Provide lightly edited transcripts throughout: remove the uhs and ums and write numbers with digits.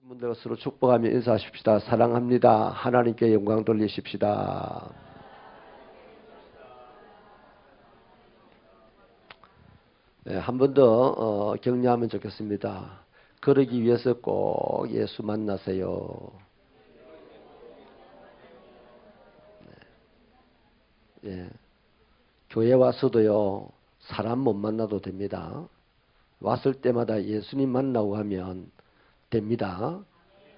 분들 서로 축복하며 인사하십시다. 사랑합니다. 하나님께 영광 돌리십시다. 네, 한 번 더 격려하면 좋겠습니다. 그러기 위해서 꼭 예수 만나세요. 예, 교회 와서도요, 사람 못 만나도 됩니다. 왔을 때마다 예수님 만나고 하면 됩니다.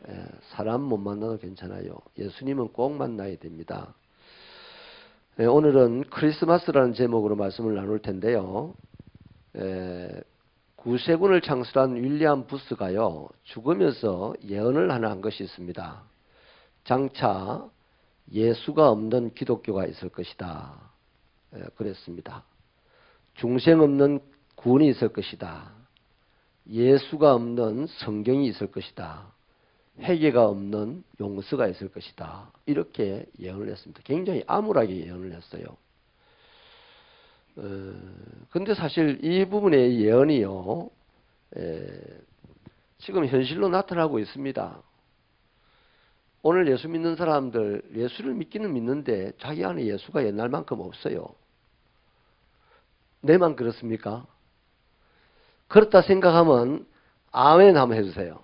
예, 사람 못 만나도 괜찮아요. 예수님은 꼭 만나야 됩니다. 예, 오늘은 크리스마스라는 제목으로 말씀을 나눌 텐데요. 구세군을 창설한 윌리엄 부스가요, 죽으면서 예언을 하나 한 것이 있습니다. 장차 예수가 없는 기독교가 있을 것이다. 그랬습니다. 중생 없는 구원이 있을 것이다. 예수가 없는 성경이 있을 것이다. 회개가 없는 용서가 있을 것이다. 이렇게 예언을 했습니다. 굉장히 암울하게 예언을 했어요. 근데 사실 이 부분의 예언이요, 지금 현실로 나타나고 있습니다. 오늘 예수 믿는 사람들, 예수를 믿기는 믿는데 자기 안에 예수가 옛날만큼 없어요. 내만 그렇습니까? 그렇다 생각하면 아멘 한번 해주세요.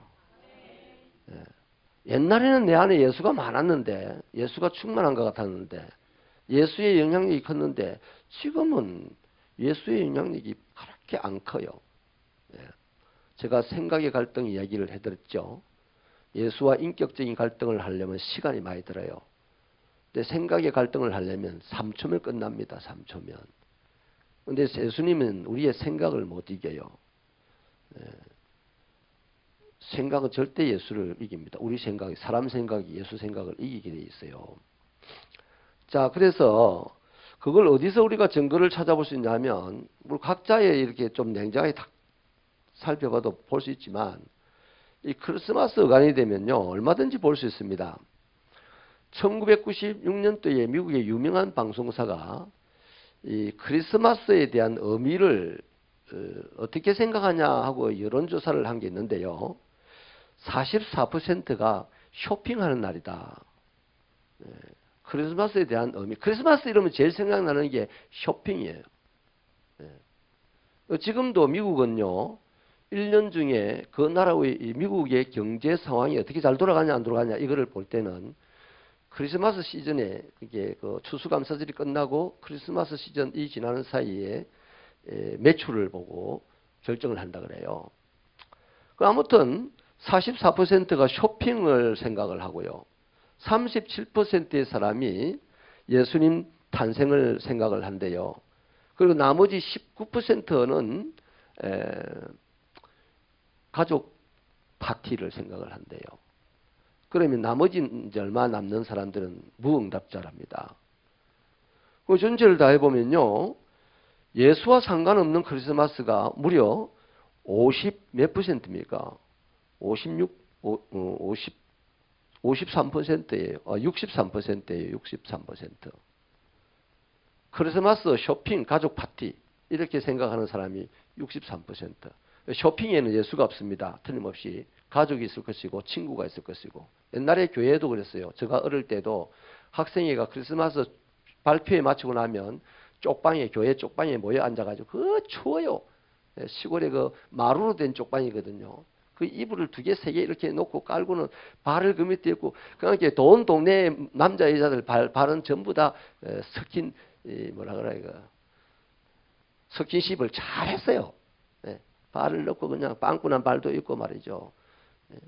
옛날에는 내 안에 예수가 많았는데, 예수가 충만한 것 같았는데, 예수의 영향력이 컸는데, 지금은 예수의 영향력이 그렇게 안 커요. 제가 생각의 갈등 이야기를 해드렸죠. 예수와 인격적인 갈등을 하려면 시간이 많이 들어요. 근데 생각의 갈등을 하려면 3초면 끝납니다. 3초면. 근데 예수님은 우리의 생각을 못 이겨요. 생각은 절대 예수를 이깁니다. 우리 생각이, 사람 생각이 예수 생각을 이기게 돼 있어요. 자, 그래서 그걸 어디서 우리가 증거를 찾아볼 수 있냐면, 우리 각자의 이렇게 좀 냉정하게 딱 살펴봐도 볼 수 있지만, 이 크리스마스 어간이 되면요, 얼마든지 볼 수 있습니다. 1996년도에 미국의 유명한 방송사가 이 크리스마스에 대한 의미를 어떻게 생각하냐 하고 여론조사를 한 게 있는데요. 44%가 쇼핑하는 날이다. 크리스마스에 대한 의미. 크리스마스 이러면 제일 생각나는 게 쇼핑이에요. 지금도 미국은요, 1년 중에 그 나라의 미국의 경제 상황이 어떻게 잘 돌아가냐 안 돌아가냐 이거를 볼 때는 크리스마스 시즌에 이게 그 추수감사절이 끝나고 크리스마스 시즌이 지나는 사이에 매출을 보고 결정을 한다 그래요. 아무튼 44%가 쇼핑을 생각을 하고요. 37%의 사람이 예수님 탄생을 생각을 한대요. 그리고 나머지 19%는 가족 파티를 생각을 한대요. 그러면 나머지 이제 얼마 남는 사람들은 무응답자랍니다. 그 전체를 다 해보면요, 예수와 상관없는 크리스마스가 무려 50 몇 %입니까? 53%예요. 63%예요. 63%. 크리스마스 쇼핑, 가족 파티 이렇게 생각하는 사람이 63%. 쇼핑에는 예수가 없습니다. 틀림없이 가족이 있을 것이고 친구가 있을 것이고. 옛날에 교회도 그랬어요. 제가 어릴 때도 학생회가 크리스마스 발표회 마치고 나면 쪽방에, 교회 쪽방에 모여 앉아가지고 그 추워요. 시골에 그 마루로 된 쪽방이거든요. 그 이불을 2개, 3개 이렇게 놓고 깔고는 발을 그 밑에 있고, 그냥 이렇게 돈 동네 남자 여자들 발은 전부 다 스킨 뭐라 그래, 이거 스킨십을 잘 했어요. 발을 넣고 그냥 빵꾸난 발도 있고 말이죠.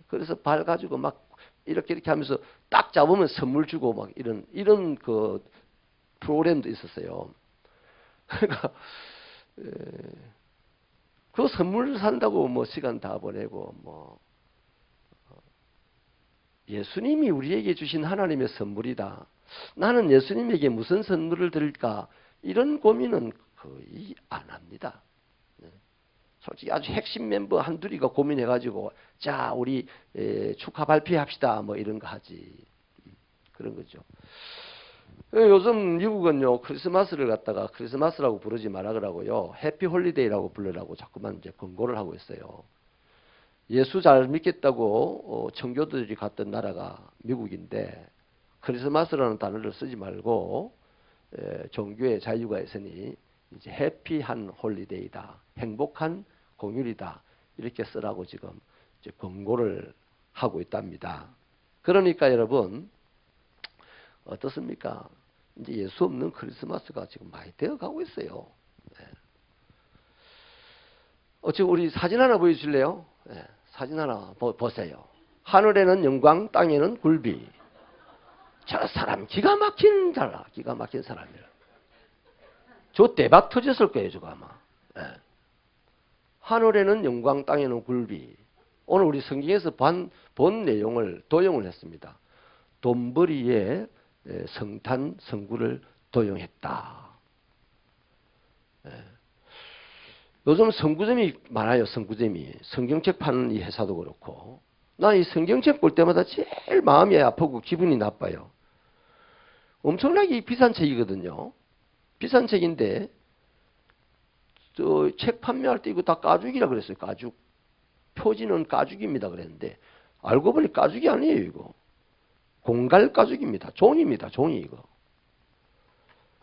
그래서 발 가지고 막 이렇게 하면서 딱 잡으면 선물 주고 막 이런 그 프로그램도 있었어요. 그러니까 그 선물을 산다고 뭐 시간 다 보내고 뭐 예수님이 우리에게 주신 하나님의 선물이다. 나는 예수님에게 무슨 선물을 드릴까? 이런 고민은 거의 안 합니다. 솔직히 아주 핵심 멤버 한둘이가 고민해가지고 자 우리 축하 발표합시다 뭐 이런 거 하지. 그런 거죠. 요즘 미국은요, 크리스마스를 갖다가 크리스마스라고 부르지 말아 그러고요, 해피 홀리데이라고 부르라고 자꾸만 이제 권고를 하고 있어요. 예수 잘 믿겠다고 청교도들이 갔던 나라가 미국인데 크리스마스라는 단어를 쓰지 말고 종교의 자유가 있으니 이제 해피한 홀리데이다, 행복한 공휴일이다 이렇게 쓰라고 지금 이제 권고를 하고 있답니다. 그러니까 여러분 어떻습니까? 이제 예수 없는 크리스마스가 지금 많이 되어 가고 있어요. 지금 우리 사진 하나 보여줄래요? 사진 하나 보세요. 하늘에는 영광, 땅에는 굴비. 저 사람 기가 막힌 사람이에요. 저 대박 터졌을 거예요, 저거 아마. 하늘에는 영광, 땅에는 굴비. 오늘 우리 성경에서 본 내용을 도용을 했습니다. 돈벌이에 성탄 성구를 도용했다. 요즘 성구점이 많아요. 성구점이. 성경책 파는 이 회사도 그렇고. 난 이 성경책 볼 때마다 제일 마음이 아프고 기분이 나빠요. 엄청나게 비싼 책이거든요. 비싼 책인데 저 책 판매할 때 이거 다 가죽이라 그랬어요. 가죽. 표지는 가죽입니다 그랬는데 알고 보니 가죽이 아니에요. 이거. 공갈 가죽입니다. 종입니다. 종이 이거.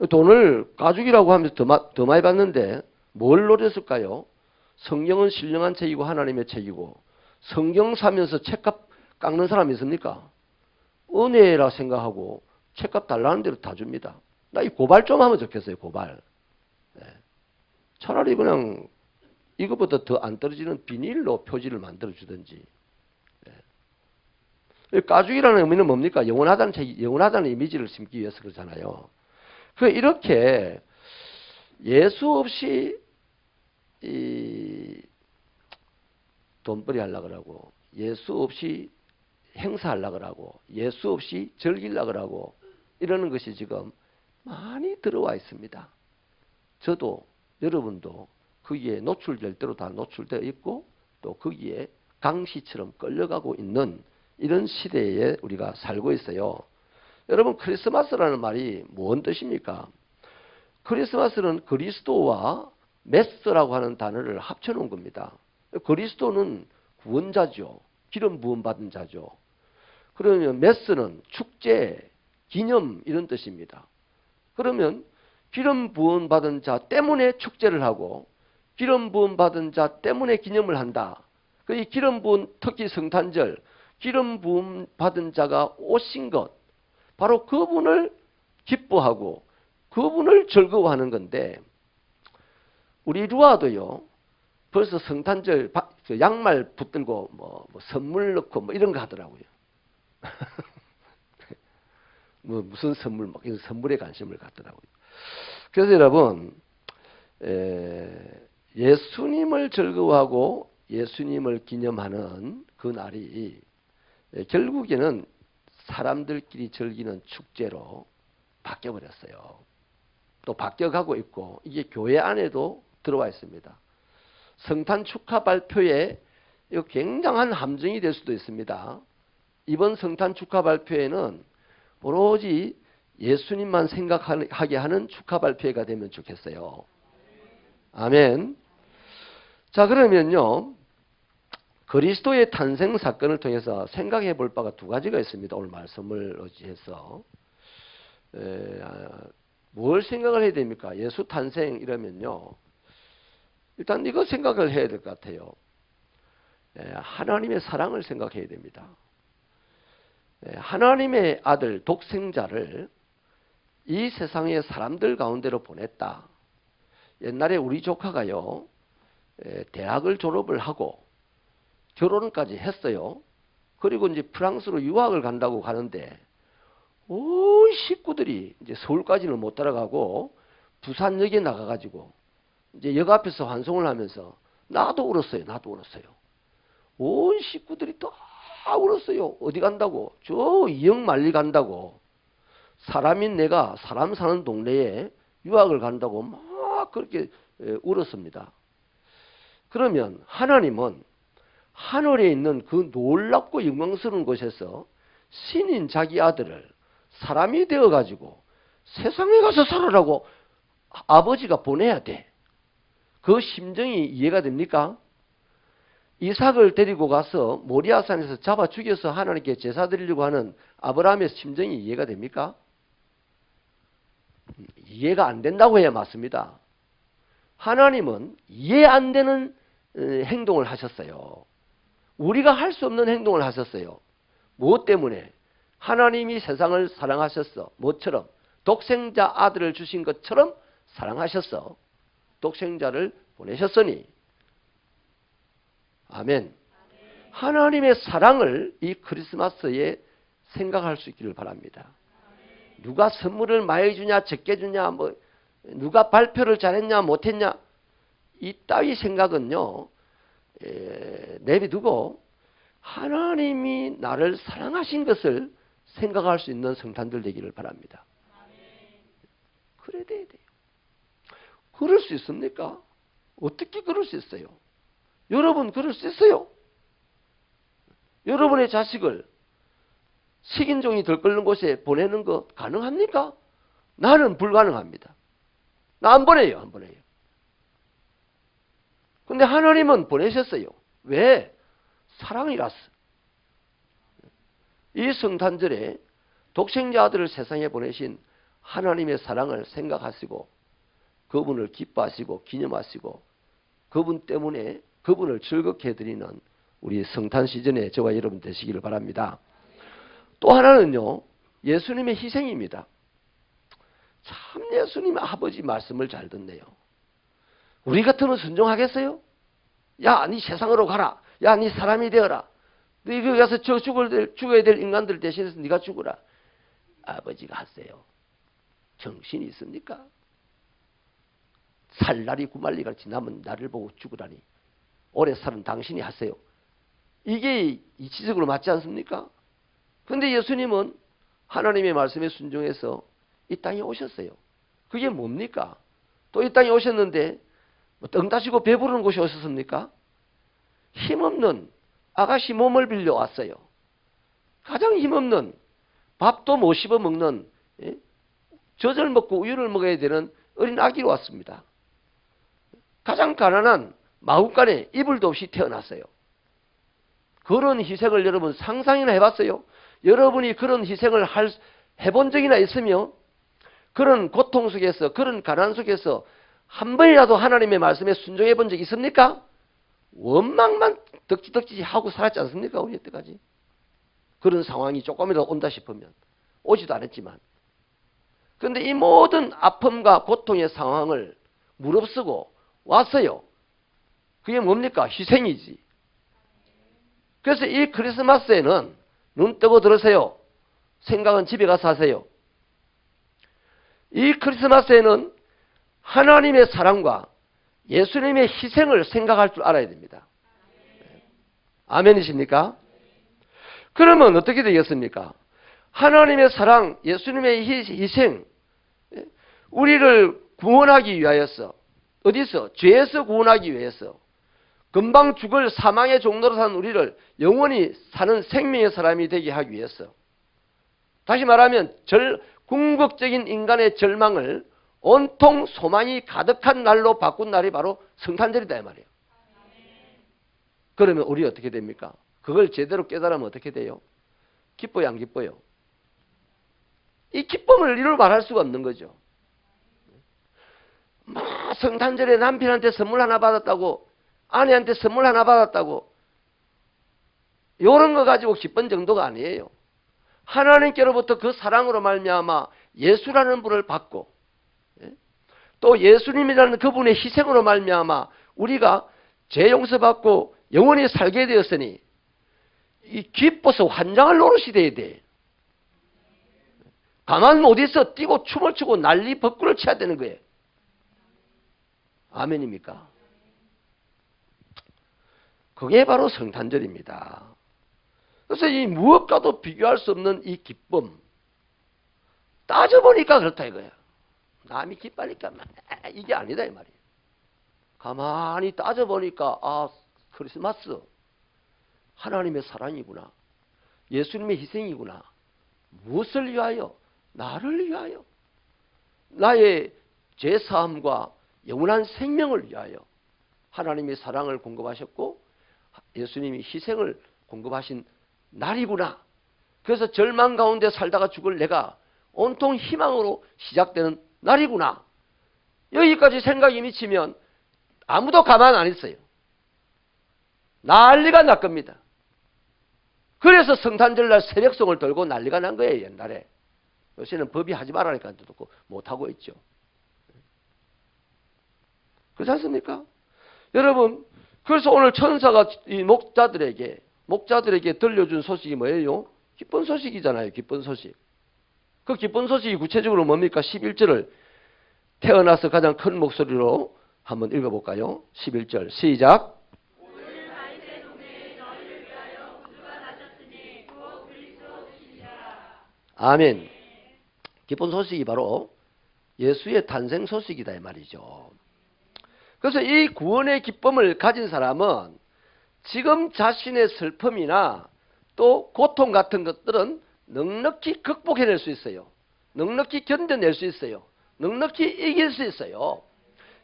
돈을 가죽이라고 하면서 더 많이 받는데 뭘 노렸을까요? 성경은 신령한 책이고 하나님의 책이고 성경 사면서 책값 깎는 사람이 있습니까? 은혜라 생각하고 책값 달라는 대로 다 줍니다. 나 이 고발 좀 하면 좋겠어요. 고발. 차라리 그냥 이것보다 더 안 떨어지는 비닐로 표지를 만들어 주든지. 가죽이라는 의미는 뭡니까? 영원하다는 이미지를 심기 위해서 그러잖아요. 이렇게 예수 없이 이 돈벌이 하려고 그러고 예수 없이 행사하려고 그러고 예수 없이 즐기려고 그러고 이러는 것이 지금 많이 들어와 있습니다. 저도 여러분도 거기에 노출될 대로 다 노출되어 있고 또 거기에 강시처럼 끌려가고 있는 이런 시대에 우리가 살고 있어요. 여러분 크리스마스라는 말이 뭔 뜻입니까? 크리스마스는 그리스도와 메스라고 하는 단어를 합쳐놓은 겁니다. 그리스도는 구원자죠. 기름 부음 받은 자죠. 그러면 메스는 축제, 기념 이런 뜻입니다. 그러면 기름 부음 받은 자 때문에 축제를 하고 기름 부음 받은 자 때문에 기념을 한다. 이 기름 부음 특히 성탄절 기름 부음 받은 자가 오신 것 바로 그분을 기뻐하고 그분을 즐거워하는 건데 우리 루아도요 벌써 성탄절 양말 붙들고 뭐 선물 넣고 뭐 이런 거 하더라고요. 뭐 무슨 선물 막 이런 선물에 관심을 갖더라고요. 그래서 여러분 예수님을 즐거워하고 예수님을 기념하는 그 날이 결국에는 사람들끼리 즐기는 축제로 바뀌어버렸어요. 또 바뀌어가고 있고 이게 교회 안에도 들어와 있습니다. 성탄 축하 발표에 이거 굉장한 함정이 될 수도 있습니다. 이번 성탄 축하 발표에는 오로지 예수님만 생각하게 하는 축하 발표회가 되면 좋겠어요. 아멘. 자 그러면요. 그리스도의 탄생 사건을 통해서 생각해 볼 바가 두 가지가 있습니다. 오늘 말씀을 의지해서. 뭘 생각을 해야 됩니까? 예수 탄생 이러면요. 일단 이거 생각을 해야 될 것 같아요. 하나님의 사랑을 생각해야 됩니다. 하나님의 아들 독생자를 이 세상의 사람들 가운데로 보냈다. 옛날에 우리 조카가요. 대학을 졸업을 하고 결혼까지 했어요. 그리고 이제 프랑스로 유학을 간다고 가는데 온 식구들이 이제 서울까지는 못 따라가고 부산역에 나가가지고 이제 역 앞에서 환송을 하면서 나도 울었어요. 나도 울었어요. 온 식구들이 다 울었어요. 어디 간다고? 저 이역만리 간다고. 사람인 내가 사람 사는 동네에 유학을 간다고 막 그렇게 울었습니다. 그러면 하나님은 하늘에 있는 그 놀랍고 영광스러운 곳에서 신인 자기 아들을 사람이 되어가지고 세상에 가서 살아라고 아버지가 보내야 돼. 그 심정이 이해가 됩니까? 이삭을 데리고 가서 모리아산에서 잡아 죽여서 하나님께 제사 드리려고 하는 아브라함의 심정이 이해가 됩니까? 이해가 안 된다고 해야 맞습니다. 하나님은 이해 안 되는 행동을 하셨어요. 우리가 할 수 없는 행동을 하셨어요. 무엇 때문에? 하나님이 세상을 사랑하셨어. 뭐처럼? 독생자 아들을 주신 것처럼 사랑하셨어. 독생자를 보내셨으니. 아멘. 하나님의 사랑을 이 크리스마스에 생각할 수 있기를 바랍니다. 누가 선물을 많이 주냐 적게 주냐 뭐 누가 발표를 잘했냐 못했냐 이따위 생각은요 내비두고 하나님이 나를 사랑하신 것을 생각할 수 있는 성탄절 되기를 바랍니다. 그래야 돼요. 그럴 수 있습니까? 어떻게 그럴 수 있어요? 여러분 그럴 수 있어요? 여러분의 자식을 식인종이 들끓는 곳에 보내는 거 가능합니까? 나는 불가능합니다. 나 안 보내요. 안 보내요. 근데 하나님은 보내셨어요. 왜? 사랑이라서. 이 성탄절에 독생자 아들을 세상에 보내신 하나님의 사랑을 생각하시고 그분을 기뻐하시고 기념하시고 그분 때문에 그분을 즐겁게 해드리는 우리 성탄 시즌에 저와 여러분 되시기를 바랍니다. 또 하나는요. 예수님의 희생입니다. 참 예수님 아버지 말씀을 잘 듣네요. 우리 같으면 순종하겠어요? 야, 네 세상으로 가라. 야, 네 사람이 되어라. 네 거기 가서 죽어야 될 인간들 대신해서 네가 죽어라. 아버지가 하세요. 정신이 있습니까? 살날이 구말리 같이 남은 나를 보고 죽으라니. 오래 사는 당신이 하세요. 이게 이치적으로 맞지 않습니까? 그런데 예수님은 하나님의 말씀에 순종해서 이 땅에 오셨어요. 그게 뭡니까? 또 이 땅에 오셨는데 등 다시고 배부르는 곳에 오셨습니까? 힘없는 아가씨 몸을 빌려 왔어요. 가장 힘없는 밥도 못 씹어 먹는 젖을 먹고 우유를 먹어야 되는 어린 아기로 왔습니다. 가장 가난한 마구간에 이불도 없이 태어났어요. 그런 희생을 여러분 상상이나 해봤어요? 여러분이 그런 희생을 해본 적이나 있으며 그런 고통 속에서 그런 가난 속에서 한 번이라도 하나님의 말씀에 순종해 본 적 있습니까? 원망만 덕지덕지 하고 살았지 않습니까? 우리 여태까지. 그런 상황이 조금이라도 온다 싶으면 오지도 않았지만 그런데 이 모든 아픔과 고통의 상황을 무릅쓰고 왔어요. 그게 뭡니까? 희생이지. 그래서 이 크리스마스에는 눈 뜨고 들으세요. 생각은 집에 가서 하세요. 이 크리스마스에는 하나님의 사랑과 예수님의 희생을 생각할 줄 알아야 됩니다. 아멘이십니까? 그러면 어떻게 되겠습니까? 하나님의 사랑, 예수님의 희생, 우리를 구원하기 위하여서 어디서? 죄에서 구원하기 위해서 금방 죽을 사망의 종로로 사는 우리를 영원히 사는 생명의 사람이 되게 하기 위해서 다시 말하면 궁극적인 인간의 절망을 온통 소망이 가득한 날로 바꾼 날이 바로 성탄절이다 이 말이에요. 그러면 우리 어떻게 됩니까? 그걸 제대로 깨달으면 어떻게 돼요? 기뻐요 안 기뻐요? 이 기쁨을 이루 말할 수가 없는 거죠. 막 성탄절에 남편한테 선물 하나 받았다고 아내한테 선물 하나 받았다고 이런 거 가지고 기쁜 정도가 아니에요. 하나님께로부터 그 사랑으로 말미암아 예수라는 분을 받고 또 예수님이라는 그분의 희생으로 말미암아 우리가 죄 용서받고 영원히 살게 되었으니 이 기뻐서 환장할 노릇이 돼야 돼. 가만 못 있어 뛰고 춤을 추고 난리 법구를 쳐야 되는 거예요. 아멘입니까? 그게 바로 성탄절입니다. 그래서 이 무엇과도 비교할 수 없는 이 기쁨 따져보니까 그렇다 이거야. 남이 기뻐하니까 이게 아니다 이 말이에요. 가만히 따져보니까 크리스마스 하나님의 사랑이구나. 예수님의 희생이구나. 무엇을 위하여? 나를 위하여. 나의 죄사함과 영원한 생명을 위하여 하나님의 사랑을 공급하셨고 예수님이 희생을 공급하신 날이구나. 그래서 절망 가운데 살다가 죽을 내가 온통 희망으로 시작되는 날이구나. 여기까지 생각이 미치면 아무도 가만 안 있어요. 난리가 날 겁니다. 그래서 성탄절날 새벽송을 들고 난리가 난 거예요, 옛날에. 요새는 법이 하지 말라니까 못하고 있죠. 그렇지 않습니까? 여러분, 그래서 오늘 천사가 이 목자들에게 들려준 소식이 뭐예요? 기쁜 소식이잖아요, 기쁜 소식. 그 기쁜 소식이 구체적으로 뭡니까? 11절을 태어나서 가장 큰 목소리로 한번 읽어볼까요? 11절 시작. 아멘. 기쁜 소식이 바로 예수의 탄생 소식이다 이 말이죠. 그래서 이 구원의 기쁨을 가진 사람은 지금 자신의 슬픔이나 또 고통 같은 것들은 넉넉히 극복해낼 수 있어요. 넉넉히 견뎌낼 수 있어요. 넉넉히 이길 수 있어요.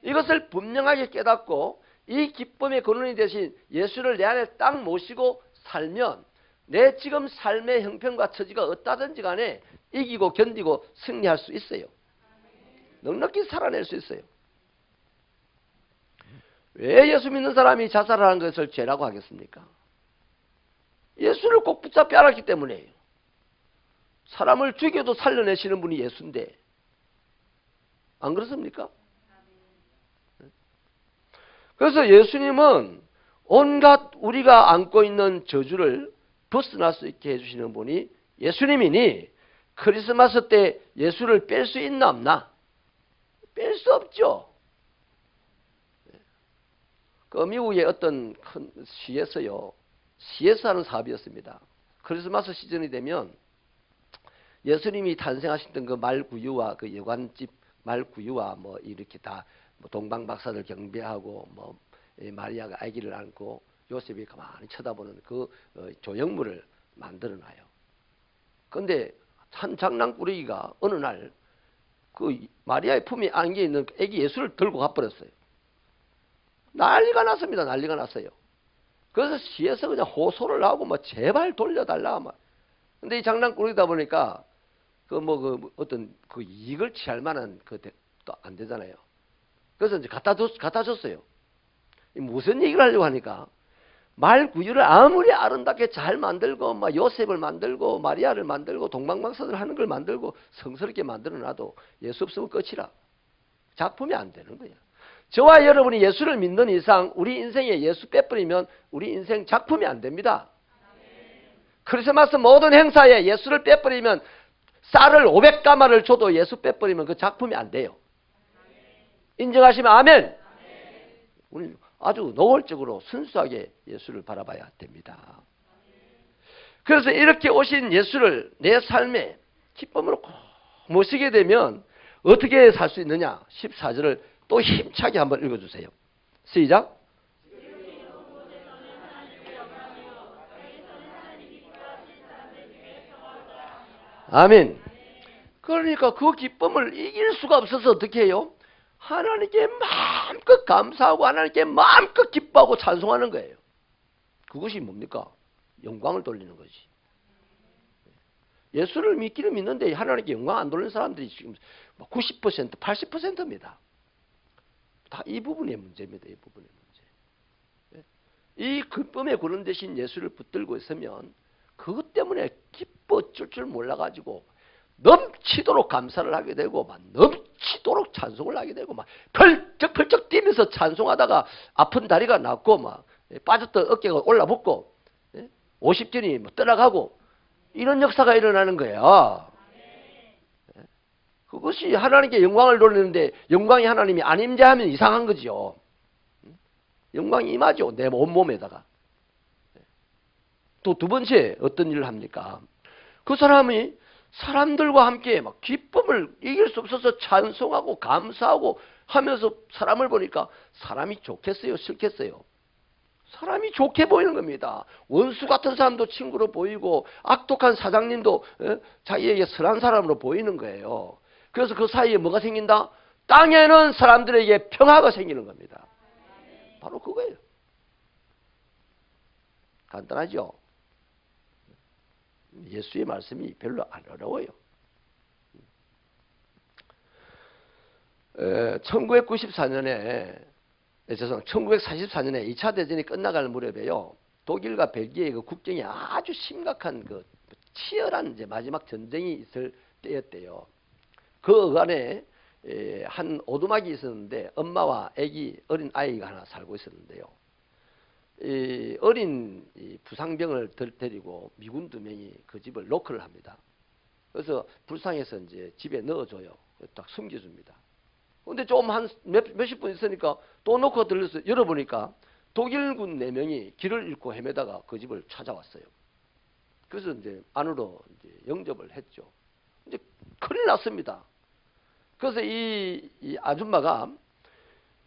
이것을 분명하게 깨닫고 이 기쁨의 근원이 되신 예수를 내 안에 딱 모시고 살면 내 지금 삶의 형편과 처지가 어떠든지 간에 이기고 견디고 승리할 수 있어요. 넉넉히 살아낼 수 있어요. 왜 예수 믿는 사람이 자살하는 것을 죄라고 하겠습니까? 예수를 꼭 붙잡혀 알았기 때문이에요. 사람을 죽여도 살려내시는 분이 예수인데 안 그렇습니까? 그래서 예수님은 온갖 우리가 안고 있는 저주를 벗어날 수 있게 해주시는 분이 예수님이니 크리스마스 때 예수를 뺄 수 있나 없나? 뺄 수 없죠. 그 미국의 어떤 큰 시에서요. 시에서 하는 사업이었습니다. 크리스마스 시즌이 되면 예수님이 탄생하셨던 그 말구유와 그 여관집 말구유와 뭐 이렇게 다 동방 박사들 경배하고 뭐 마리아가 아기를 안고 요셉이 가만히 쳐다보는 그 조형물을 만들어놔요. 그런데 한 장난꾸러기가 어느 날 그 마리아의 품에 안겨 있는 아기 예수를 들고 가버렸어요. 난리가 났습니다. 난리가 났어요. 그래서 시에서 그냥 호소를 하고 뭐 제발 돌려달라 막. 근데 이 장난꾸러기다 보니까 어떤 그 이익을 취할 만한 또 안 되잖아요. 그래서 이제 갖다 줬어요. 무슨 얘기를 하려고 하니까 말구유를 아무리 아름답게 잘 만들고 막 요셉을 만들고 마리아를 만들고 동방박사들 하는 걸 만들고 성스럽게 만들어놔도 예수 없으면 끝이라. 작품이 안 되는 거예요. 저와 여러분이 예수를 믿는 이상 우리 인생에 예수 빼버리면 우리 인생 작품이 안 됩니다. 크리스마스 모든 행사에 예수를 빼버리면 쌀을 500가마를 줘도 예수 빼버리면 그 작품이 안 돼요. 인정하시면 아멘. 우리 아주 노골적으로 순수하게 예수를 바라봐야 됩니다. 그래서 이렇게 오신 예수를 내 삶의 기쁨으로 꼭 모시게 되면 어떻게 살 수 있느냐? 14절을 또 힘차게 한번 읽어주세요. 시작. 아멘. 그러니까 그 기쁨을 이길 수가 없어서 어떻게 해요? 하나님께 마음껏 감사하고 하나님께 마음껏 기뻐하고 찬송하는 거예요. 그것이 뭡니까? 영광을 돌리는 거지. 예수를 믿기는 믿는데 하나님께 영광 안 돌리는 사람들이 지금 90%, 80%입니다. 다 이 부분의 문제입니다. 이 부분의 문제. 이 기쁨의 근원 대신 예수를 붙들고 있으면 그것 때문에 기뻐 줄 몰라가지고 넘치도록 감사를 하게 되고 막 넘치도록 찬송을 하게 되고 막 펄쩍펄쩍 뛰면서 찬송하다가 아픈 다리가 낫고 막 빠졌던 어깨가 올라붙고 50전이 뭐 떠나가고 이런 역사가 일어나는 거예요. 그것이 하나님께 영광을 돌리는데 영광이 하나님이 안 임재하면 이상한 거죠. 영광이 임하죠. 내 온몸에다가. 또 두 번째 어떤 일을 합니까? 그 사람이 사람들과 함께 막 기쁨을 이길 수 없어서 찬송하고 감사하고 하면서 사람을 보니까 사람이 좋겠어요? 싫겠어요? 사람이 좋게 보이는 겁니다. 원수 같은 사람도 친구로 보이고 악독한 사장님도 자기에게 선한 사람으로 보이는 거예요. 그래서 그 사이에 뭐가 생긴다? 땅에는 사람들에게 평화가 생기는 겁니다. 바로 그거예요. 간단하죠. 예수의 말씀이 별로 안 어려워요. 1994년에 1944년에 2차 대전이 끝나갈 무렵에요. 독일과 벨기에의 그 국경이 아주 심각한 그 치열한 이제 마지막 전쟁이 있을 때였대요. 그 어간에 한 오두막이 있었는데 엄마와 어린 아이가 하나 살고 있었는데요. 이 어린 부상병을 데리고 미군 2명이 그 집을 노크를 합니다. 그래서 불쌍해서 이제 집에 넣어줘요. 딱 숨겨줍니다. 근데 좀 한 몇십 분 있으니까 또 노크가 들려서 열어보니까 독일군 4명이 길을 잃고 헤매다가 그 집을 찾아왔어요. 그래서 이제 안으로 이제 영접을 했죠. 이제 큰일 났습니다. 그래서 이 아줌마가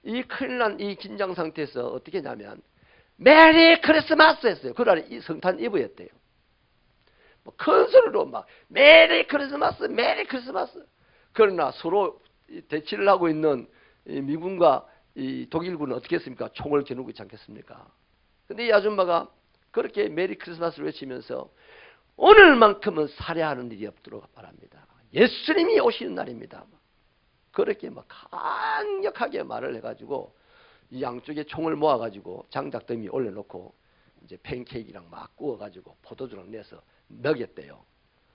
이 큰일 난 이 긴장 상태에서 어떻게 했냐면 메리 크리스마스 했어요. 그날 이 성탄 이브였대요. 뭐 큰 소리로 막 메리 크리스마스, 메리 크리스마스. 그러나 서로 대치를 하고 있는 이 미군과 이 독일군은 어떻게 했습니까? 총을 겨누고 있지 않겠습니까? 근데 이 아줌마가 그렇게 메리 크리스마스를 외치면서 오늘만큼은 살해하는 일이 없도록 바랍니다. 예수님이 오시는 날입니다. 그렇게 막 강력하게 말을 해가지고 이 양쪽에 총을 모아가지고 장작더미 올려놓고 이제 팬케이크랑 막 구워가지고 포도주랑 내서 먹였대요.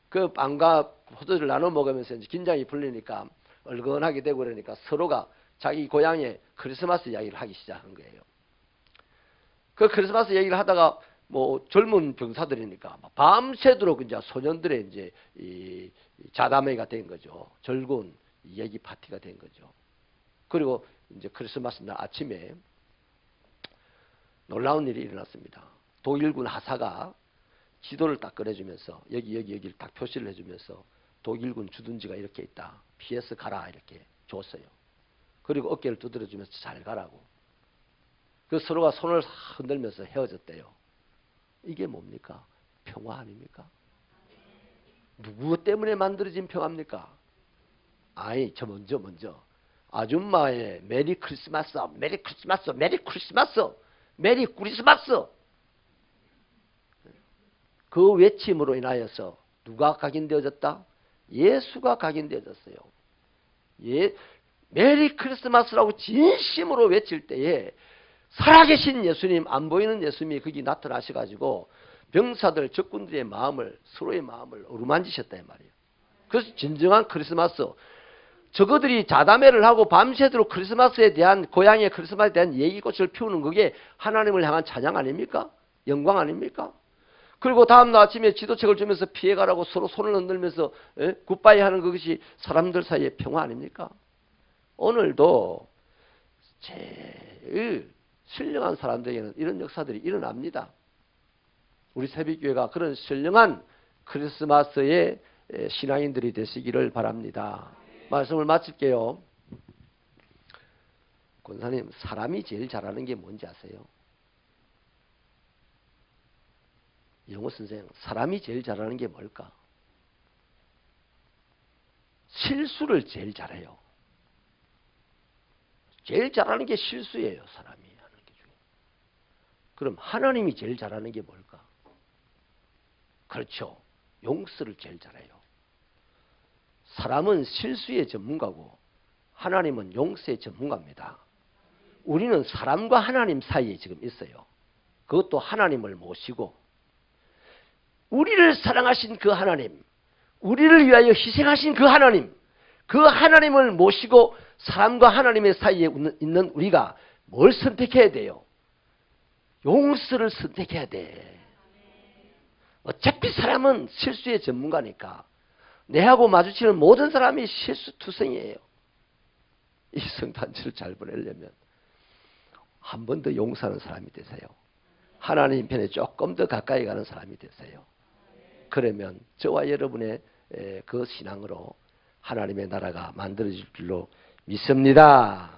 그 빵과 포도주를 나눠 먹으면서 이제 긴장이 풀리니까 얼건하게 되고 그러니까 서로가 자기 고향의 크리스마스 이야기를 하기 시작한 거예요. 그 크리스마스 얘기를 하다가 뭐 젊은 병사들이니까 밤새도록 이제 소년들의 이제 이 자담회가 된 거죠. 즐거운 얘기 파티가 된 거죠. 그리고 이제 크리스마스 날 아침에 놀라운 일이 일어났습니다. 독일군 하사가 지도를 딱 꺼내주면서 여기를 딱 표시를 해주면서 독일군 주둔지가 이렇게 있다. 피해서 가라 이렇게 줬어요. 그리고 어깨를 두드려주면서 잘 가라고. 그 서로가 손을 흔들면서 헤어졌대요. 이게 뭡니까? 평화 아닙니까? 누구 때문에 만들어진 평화입니까? 아니, 저 먼저 아줌마의 메리 크리스마스, 메리 크리스마스, 메리 크리스마스, 메리 크리스마스. 그 외침으로 인하여서 누가 각인되어졌다? 예수가 각인되어졌어요. 메리 크리스마스라고 진심으로 외칠 때에 살아계신 예수님, 안 보이는 예수님이 거기 나타나셔가지고 병사들, 적군들의 마음을, 서로의 마음을 어루만지셨다 이 말이에요. 그래서 진정한 크리스마스, 저거들이 자담회를 하고 밤새도록 크리스마스에 대한, 고향의 크리스마스에 대한 얘기꽃을 피우는 그게 하나님을 향한 찬양 아닙니까? 영광 아닙니까? 그리고 다음날 아침에 지도책을 주면서 피해가라고 서로 손을 흔들면서 굿바이 하는 그것이 사람들 사이의 평화 아닙니까? 오늘도 제일 신령한 사람들에게는 이런 역사들이 일어납니다. 우리 새벽교회가 그런 신령한 크리스마스의 신앙인들이 되시기를 바랍니다. 말씀을 마칠게요. 권사님, 사람이 제일 잘하는 게 뭔지 아세요? 영어 선생, 사람이 제일 잘하는 게 뭘까? 실수를 제일 잘해요. 제일 잘하는 게 실수예요, 사람이 하는 게 중에. 그럼 하나님이 제일 잘하는 게 뭘까? 그렇죠. 용서를 제일 잘해요. 사람은 실수의 전문가고 하나님은 용서의 전문가입니다. 우리는 사람과 하나님 사이에 지금 있어요. 그것도 하나님을 모시고 우리를 사랑하신 그 하나님, 우리를 위하여 희생하신 그 하나님을 모시고 사람과 하나님의 사이에 있는 우리가 뭘 선택해야 돼요? 용서를 선택해야 돼. 어차피 사람은 실수의 전문가니까 내하고 마주치는 모든 사람이 실수투성이에요. 이 성탄절을 잘 보내려면 한 번 더 용서하는 사람이 되세요. 하나님 편에 조금 더 가까이 가는 사람이 되세요. 그러면 저와 여러분의 그 신앙으로 하나님의 나라가 만들어질 줄로 믿습니다.